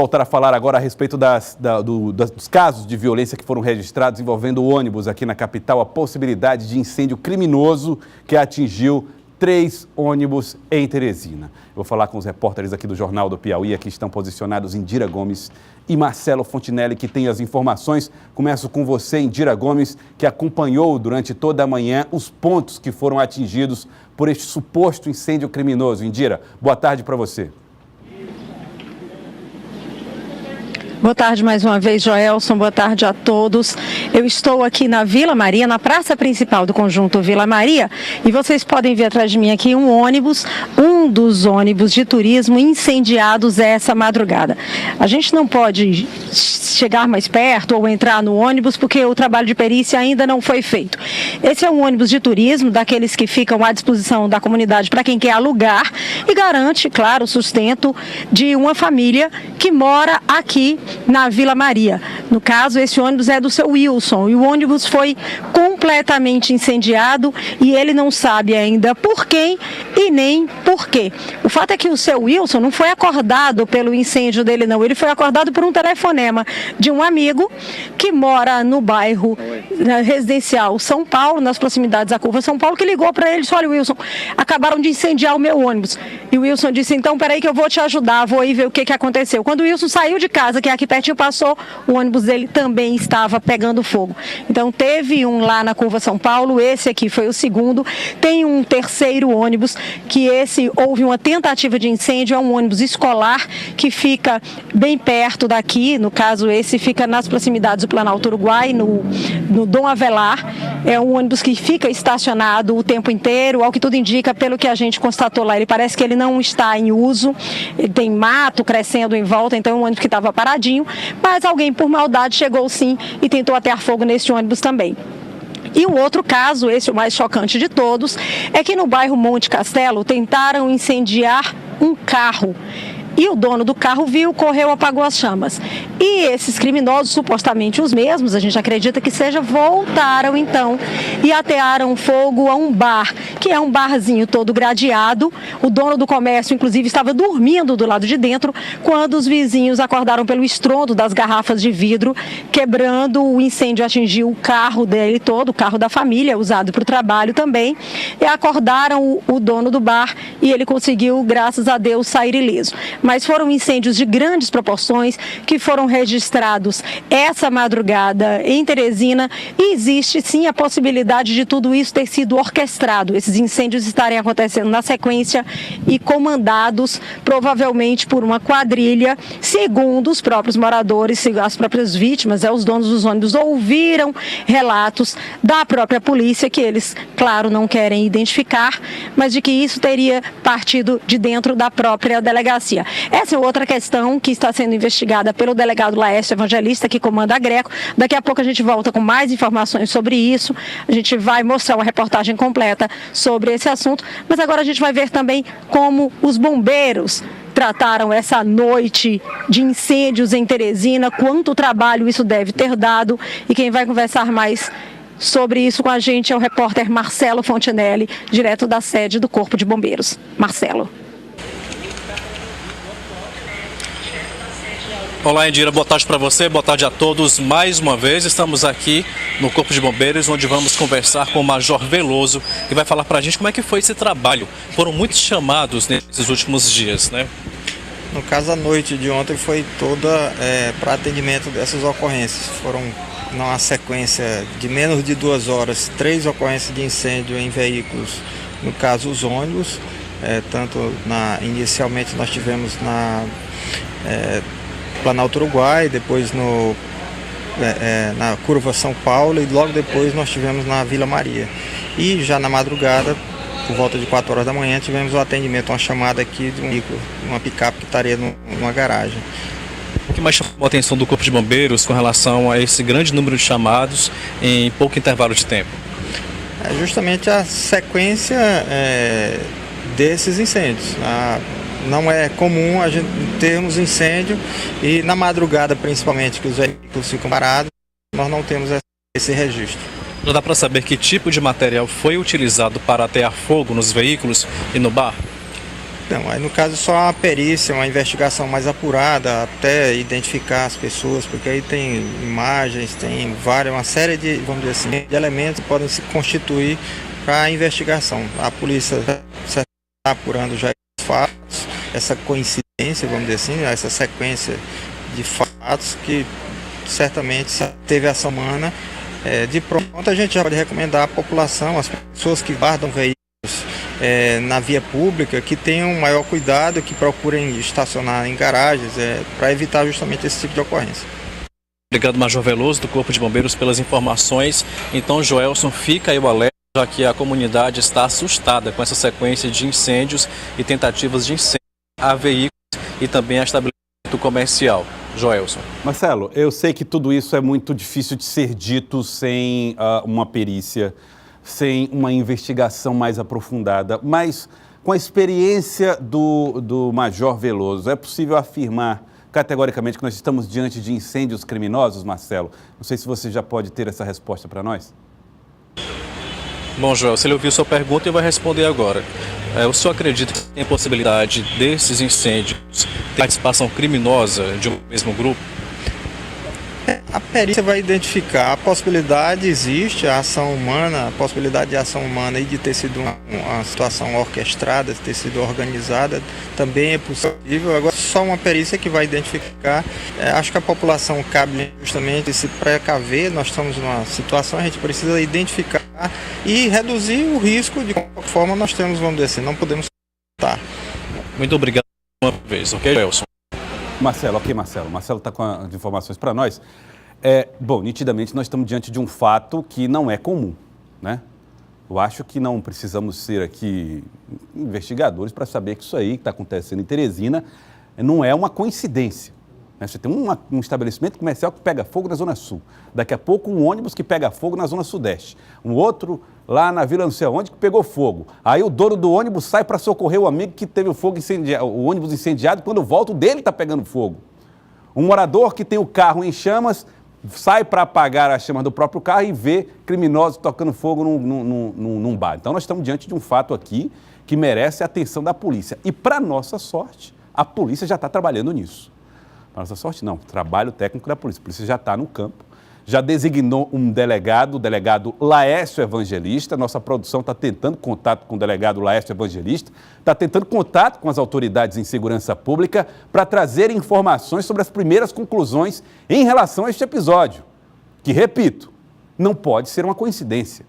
Voltar a falar agora a respeito dos casos de violência que foram registrados envolvendo ônibus aqui na capital, a possibilidade de incêndio criminoso que atingiu 3 ônibus em Teresina. Eu vou falar com os repórteres aqui do Jornal do Piauí, aqui estão posicionados Indira Gomes e Marcelo Fontinelli, que tem as informações. Começo com você, Indira Gomes, que acompanhou durante toda a manhã os pontos que foram atingidos por este suposto incêndio criminoso. Indira, boa tarde para você. Boa tarde mais uma vez, Joelson. Boa tarde a todos. Eu estou aqui na Vila Maria, na praça principal do conjunto Vila Maria, e vocês podem ver atrás de mim aqui um dos ônibus de turismo incendiados essa madrugada. A gente não pode chegar mais perto ou entrar no ônibus porque o trabalho de perícia ainda não foi feito. Esse é um ônibus de turismo, daqueles que ficam à disposição da comunidade para quem quer alugar e garante, claro, o sustento de uma família que mora aqui na Vila Maria. No caso, esse ônibus é do seu Wilson e o ônibus foi completamente incendiado e ele não sabe ainda por quem e nem por quê. O fato é que o seu Wilson não foi acordado pelo incêndio dele, não. Ele foi acordado por um telefonema de um amigo que mora no bairro residencial São Paulo, nas proximidades da curva São Paulo, que ligou para ele e disse: olha, Wilson, acabaram de incendiar o meu ônibus. E o Wilson disse: então, peraí que eu vou te ajudar, vou aí ver o que aconteceu. Quando o Wilson saiu de casa, que é aqui pertinho passou, o ônibus dele também estava pegando fogo. Então teve um lá na curva São Paulo, esse aqui foi o segundo. Tem um terceiro ônibus, que esse houve uma tentativa de incêndio, é um ônibus escolar que fica bem perto daqui, no caso esse fica nas proximidades do Planalto Uruguai, no Dom Avelar. É um ônibus que fica estacionado o tempo inteiro, ao que tudo indica, pelo que a gente constatou lá, ele parece que ele não está em uso, ele tem mato crescendo em volta, então é um ônibus que estava paradinho, mas alguém por maldade chegou sim e tentou atear fogo nesse ônibus também. E o outro caso, esse o mais chocante de todos, é que no bairro Monte Castelo tentaram incendiar um carro. E o dono do carro viu, correu, apagou as chamas. E esses criminosos, supostamente os mesmos, a gente acredita que seja, voltaram então e atearam fogo a um bar, que é um barzinho todo gradeado. O dono do comércio, inclusive, estava dormindo do lado de dentro, quando os vizinhos acordaram pelo estrondo das garrafas de vidro, quebrando. O incêndio atingiu o carro dele todo, o carro da família, usado para o trabalho também. E acordaram o dono do bar e ele conseguiu, graças a Deus, sair ileso. Mas foram incêndios de grandes proporções que foram registrados essa madrugada em Teresina e existe sim a possibilidade de tudo isso ter sido orquestrado, esses incêndios estarem acontecendo na sequência e comandados provavelmente por uma quadrilha, segundo os próprios moradores, as próprias vítimas, os donos dos ônibus ouviram relatos da própria polícia que eles, claro, não querem identificar, mas de que isso teria partido de dentro da própria delegacia. Essa é outra questão que está sendo investigada pelo delegado Laércio Evangelista, que comanda a Greco. Daqui a pouco a gente volta com mais informações sobre isso. A gente vai mostrar uma reportagem completa sobre esse assunto, mas agora a gente vai ver também como os bombeiros trataram essa noite de incêndios em Teresina, quanto trabalho isso deve ter dado, e quem vai conversar mais sobre isso com a gente é o repórter Marcelo Fontinelli, direto da sede do Corpo de Bombeiros. Marcelo. Olá, Indira, boa tarde para você, boa tarde a todos. Mais uma vez estamos aqui no Corpo de Bombeiros, onde vamos conversar com o Major Veloso, que vai falar para a gente como é que foi esse trabalho. Foram muitos chamados nesses últimos dias, né? No caso, a noite de ontem foi toda para atendimento dessas ocorrências. Foram, numa sequência de menos de 2 horas, 3 ocorrências de incêndio em veículos, no caso os ônibus. Inicialmente nós tivemos na Planalto Uruguai, depois na curva São Paulo e logo depois nós tivemos na Vila Maria. E já na madrugada, por volta de 4 horas da manhã, tivemos o atendimento, uma chamada aqui de um veículo, uma picape que estaria numa garagem. O que mais chamou a atenção do Corpo de Bombeiros com relação a esse grande número de chamados em pouco intervalo de tempo? É justamente a sequência desses incêndios. Não é comum a gente termos incêndio e na madrugada, principalmente, que os veículos ficam parados, nós não temos esse registro. Já dá para saber que tipo de material foi utilizado para atear fogo nos veículos e no bar? Não, aí no caso só uma perícia, uma investigação mais apurada, até identificar as pessoas, porque aí tem imagens, tem uma série de, vamos dizer assim, de elementos que podem se constituir para a investigação. A polícia está apurando já os fatos, essa coincidência, vamos dizer assim, essa sequência de fatos que certamente teve ação humana. De pronto a gente já pode recomendar à população, as pessoas que guardam veículos na via pública, que tenham maior cuidado, que procurem estacionar em garagens, para evitar justamente esse tipo de ocorrência. Obrigado, Major Veloso, do Corpo de Bombeiros, pelas informações. Então, Joelson, fica aí o alerta, já que a comunidade está assustada com essa sequência de incêndios e tentativas de incêndio a veículos e também a estabelecimento comercial. Joelson. Marcelo, eu sei que tudo isso é muito difícil de ser dito sem uma perícia, sem uma investigação mais aprofundada, mas com a experiência do Major Veloso, é possível afirmar categoricamente que nós estamos diante de incêndios criminosos, Marcelo? Não sei se você já pode ter essa resposta para nós. Bom, Joel, se ele ouviu sua pergunta, eu vou responder agora. O senhor acredita que tem possibilidade desses incêndios ter participação criminosa de um mesmo grupo? A perícia vai identificar, a possibilidade existe, a ação humana, a possibilidade de ação humana e de ter sido uma situação orquestrada, de ter sido organizada, também é possível. Agora, só uma perícia que vai identificar. Acho que a população cabe justamente se precaver, nós estamos numa situação, a gente precisa identificar e reduzir o risco. De qualquer forma, nós temos, vamos dizer assim, não podemos estar. Muito obrigado uma vez, ok, Wilson? Marcelo, ok, Marcelo. Marcelo está com as informações para nós. Bom, nitidamente nós estamos diante de um fato que não é comum, né? Eu acho que não precisamos ser aqui investigadores para saber que isso aí que está acontecendo em Teresina não é uma coincidência, né? Você tem um estabelecimento comercial que pega fogo na Zona Sul, daqui a pouco um ônibus que pega fogo na Zona Sudeste, um outro lá na Vila não sei onde que pegou fogo. Aí o dono do ônibus sai para socorrer o amigo que teve o ônibus incendiado, quando volta o dele está pegando fogo. Um morador que tem o carro em chamas sai para apagar a chama do próprio carro e vê criminosos tocando fogo num bar. Então nós estamos diante de um fato aqui que merece a atenção da polícia. E para nossa sorte, a polícia já está trabalhando nisso. Para nossa sorte não, trabalho técnico da polícia. A polícia já está no campo, já designou um delegado, o delegado Laércio Evangelista. Nossa produção está tentando contato com o delegado Laércio Evangelista, está tentando contato com as autoridades em segurança pública para trazer informações sobre as primeiras conclusões em relação a este episódio, que, repito, não pode ser uma coincidência.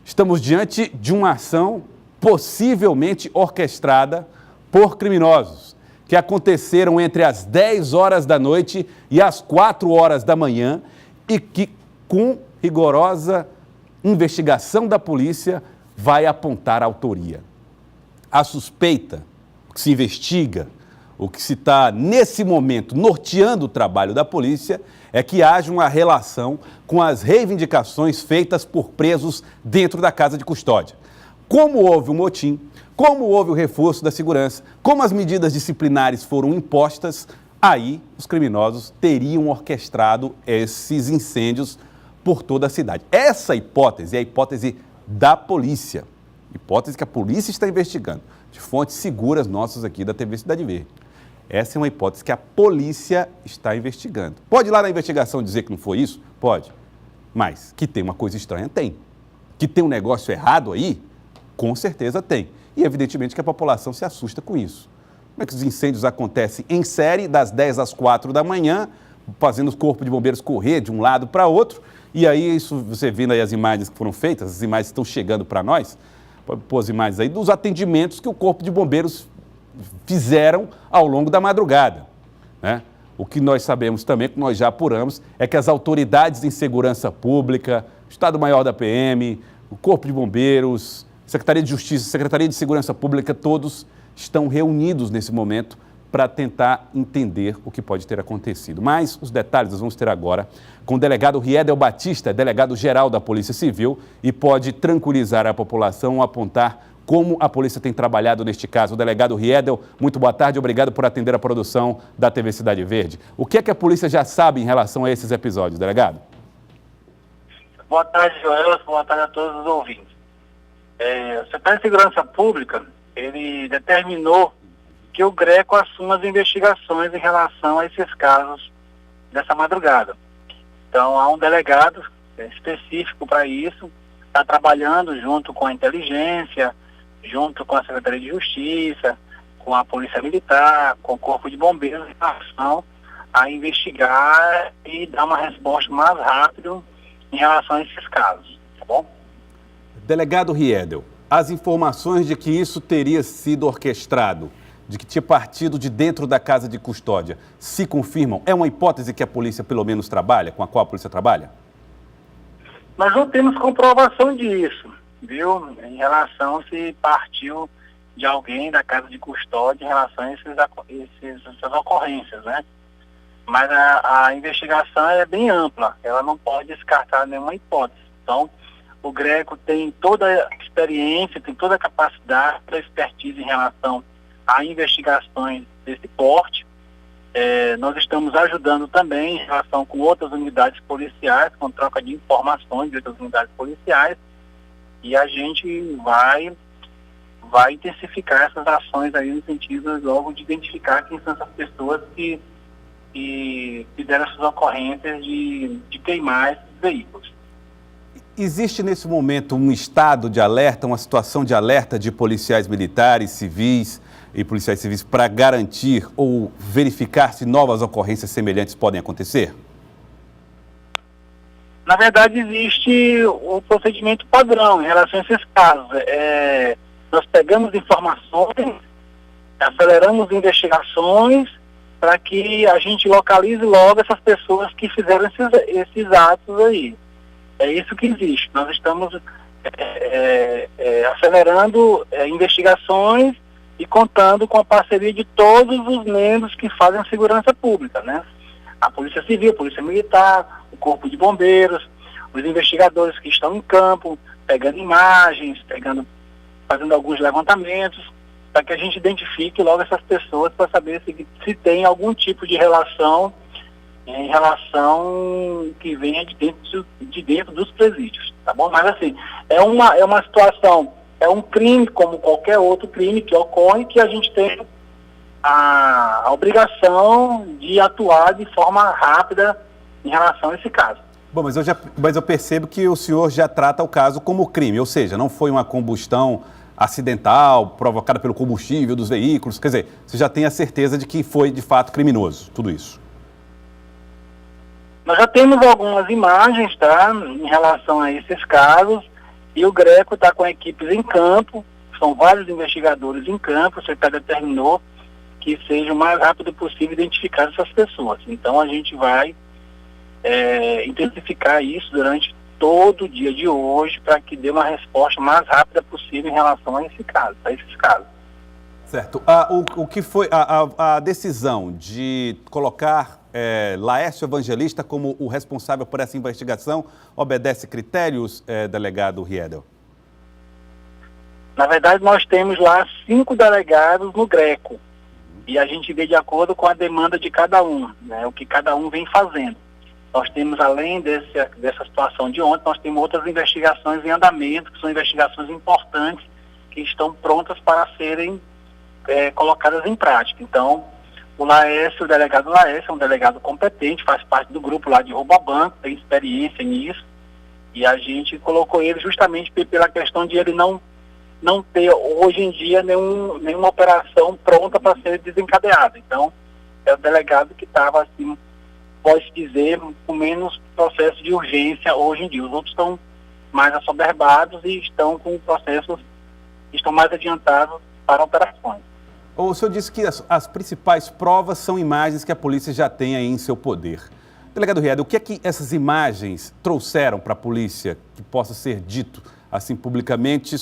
Estamos diante de uma ação possivelmente orquestrada por criminosos, que aconteceram entre as 10 horas da noite e as 4 horas da manhã, e que, com rigorosa investigação da polícia, vai apontar a autoria. A suspeita, o que se investiga, o que se está, nesse momento, norteando o trabalho da polícia, é que haja uma relação com as reivindicações feitas por presos dentro da casa de custódia. Como houve o motim, como houve o reforço da segurança, como as medidas disciplinares foram impostas, aí os criminosos teriam orquestrado esses incêndios por toda a cidade. Essa hipótese é a hipótese da polícia, hipótese que a polícia está investigando, de fontes seguras nossas aqui da TV Cidade Verde. Essa é uma hipótese que a polícia está investigando. Pode ir lá na investigação dizer que não foi isso? Pode. Mas que tem uma coisa estranha, tem. Que tem um negócio errado aí? Com certeza tem. E evidentemente que a população se assusta com isso. Como é que os incêndios acontecem em série, das 10 às 4 da manhã, fazendo o corpo de bombeiros correr de um lado para outro, e aí isso, você vendo aí as imagens que foram feitas, as imagens estão chegando para nós, pode pôr as imagens aí, dos atendimentos que o corpo de bombeiros fizeram ao longo da madrugada, né? O que nós sabemos também, que nós já apuramos, é que as autoridades em segurança pública, o Estado-Maior da PM, o Corpo de Bombeiros, Secretaria de Justiça, Secretaria de Segurança Pública, todos estão reunidos nesse momento para tentar entender o que pode ter acontecido. Mas os detalhes nós vamos ter agora com o delegado Riedel Batista, delegado-geral da Polícia Civil, e pode tranquilizar a população, apontar como a polícia tem trabalhado neste caso. O delegado Riedel, muito boa tarde, obrigado por atender a produção da TV Cidade Verde. O que é que a polícia já sabe em relação a esses episódios, delegado? Boa tarde, Joel, boa tarde a todos os ouvintes. O Secretário de Segurança Pública, ele determinou que o GRECO assuma as investigações em relação a esses casos dessa madrugada. Então, há um delegado específico para isso, está trabalhando junto com a inteligência, junto com a Secretaria de Justiça, com a Polícia Militar, com o Corpo de Bombeiros, em relação a investigar e dar uma resposta mais rápida em relação a esses casos, tá bom? Delegado Riedel, as informações de que isso teria sido orquestrado, de que tinha partido de dentro da casa de custódia, se confirmam? É uma hipótese que a polícia pelo menos trabalha, com a qual a polícia trabalha? Nós não temos comprovação disso, viu? Em relação se partiu de alguém da casa de custódia em relação a essas ocorrências, né? Mas a investigação é bem ampla, ela não pode descartar nenhuma hipótese. Então, o GRECO tem toda a experiência, tem toda a capacidade, toda a expertise em relação a investigações desse porte. Nós estamos ajudando também em relação com outras unidades policiais, com troca de informações de outras unidades policiais, e a gente vai intensificar essas ações aí no sentido logo de identificar quem são essas pessoas que fizeram essas ocorrências de queimar esses veículos. Existe nesse momento um estado de alerta, uma situação de alerta de policiais militares, civis e policiais civis para garantir ou verificar se novas ocorrências semelhantes podem acontecer? Na verdade, existe o procedimento padrão em relação a esses casos. Nós pegamos informações, aceleramos investigações para que a gente localize logo essas pessoas que fizeram esses atos aí. É isso que existe. Nós estamos acelerando investigações e contando com a parceria de todos os membros que fazem a segurança pública, né? A Polícia Civil, a Polícia Militar, o Corpo de Bombeiros, os investigadores que estão em campo, pegando imagens, fazendo alguns levantamentos, para que a gente identifique logo essas pessoas para saber se tem algum tipo de relação em relação que venha de dentro dos presídios, tá bom? Mas assim, é uma situação, é um crime como qualquer outro crime que ocorre, que a gente tem a obrigação de atuar de forma rápida em relação a esse caso. Bom, mas eu percebo que o senhor já trata o caso como crime, ou seja, não foi uma combustão acidental, provocada pelo combustível dos veículos, quer dizer, você já tem a certeza de que foi de fato criminoso, tudo isso. Nós já temos algumas imagens, tá, em relação a esses casos, e o GRECO está com equipes em campo, são vários investigadores em campo, você determinou que seja o mais rápido possível identificar essas pessoas. Então a gente vai intensificar isso durante todo o dia de hoje para que dê uma resposta mais rápida possível em relação a esses casos. Certo. O que foi a decisão de colocar Laércio Evangelista como o responsável por essa investigação obedece critérios, delegado Riedel? Na verdade, nós temos lá 5 delegados no GRECO e a gente vê de acordo com a demanda de cada um, né, o que cada um vem fazendo. Nós temos, além dessa situação de ontem, nós temos outras investigações em andamento, que são investigações importantes, que estão prontas para serem colocadas em prática. Então, o delegado Laércio é um delegado competente, faz parte do grupo lá de roubo a banco, tem experiência nisso, e a gente colocou ele justamente pela questão de ele não ter, hoje em dia, nenhuma operação pronta para ser desencadeada. Então, é o delegado que estava, assim, pode dizer, com menos processo de urgência hoje em dia. Os outros estão mais assoberbados e estão com processos que estão mais adiantados para operações. O senhor disse que as principais provas são imagens que a polícia já tem aí em seu poder. Delegado Riedel, o que é que essas imagens trouxeram para a polícia que possa ser dito assim publicamente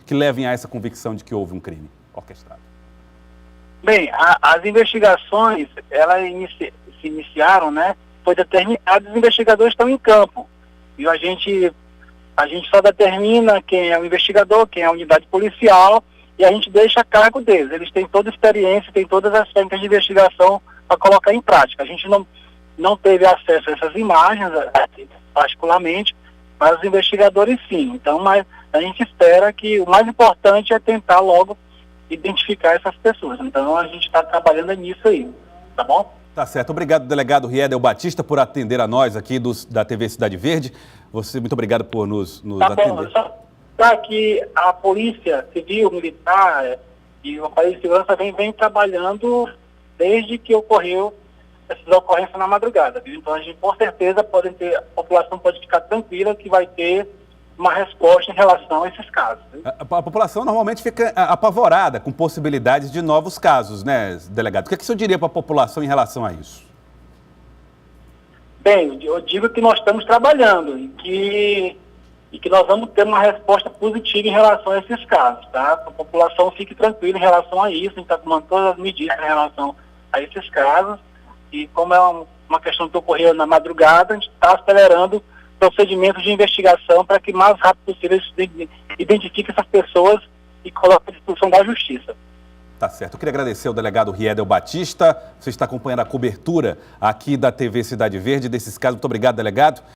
que levem a essa convicção de que houve um crime orquestrado? Bem, as investigações, elas se iniciaram, né? Foi determinado, os investigadores estão em campo. E a gente só determina quem é o investigador, quem é a unidade policial, e a gente deixa a cargo deles. Eles têm toda a experiência, têm todas as técnicas de investigação para colocar em prática. A gente não teve acesso a essas imagens, particularmente, mas os investigadores sim. Então, mas a gente espera que o mais importante é tentar logo identificar essas pessoas. Então a gente está trabalhando nisso aí, tá bom? Tá certo. Obrigado, delegado Riedel Batista, por atender a nós aqui da TV Cidade Verde. Muito obrigado por nos Tá bom, atender. só para que a Polícia Civil, Militar e o aparelho de segurança vem trabalhando desde que ocorreu essas ocorrências na madrugada, viu? Então a gente com certeza a população pode ficar tranquila que vai ter uma resposta em relação a esses casos. Viu? A população normalmente fica apavorada com possibilidades de novos casos, né, delegado? O que o senhor diria para a população em relação a isso? Bem, eu digo que nós estamos trabalhando e que nós vamos ter uma resposta positiva em relação a esses casos, tá? A população fique tranquila em relação a isso, a gente está tomando todas as medidas em relação a esses casos e como é uma questão que ocorreu na madrugada, a gente está acelerando procedimentos de investigação para que mais rápido possível identifique essas pessoas e coloque à disposição da justiça. Tá certo. Eu queria agradecer ao delegado Riedel Batista. Você está acompanhando a cobertura aqui da TV Cidade Verde desses casos. Muito obrigado, delegado.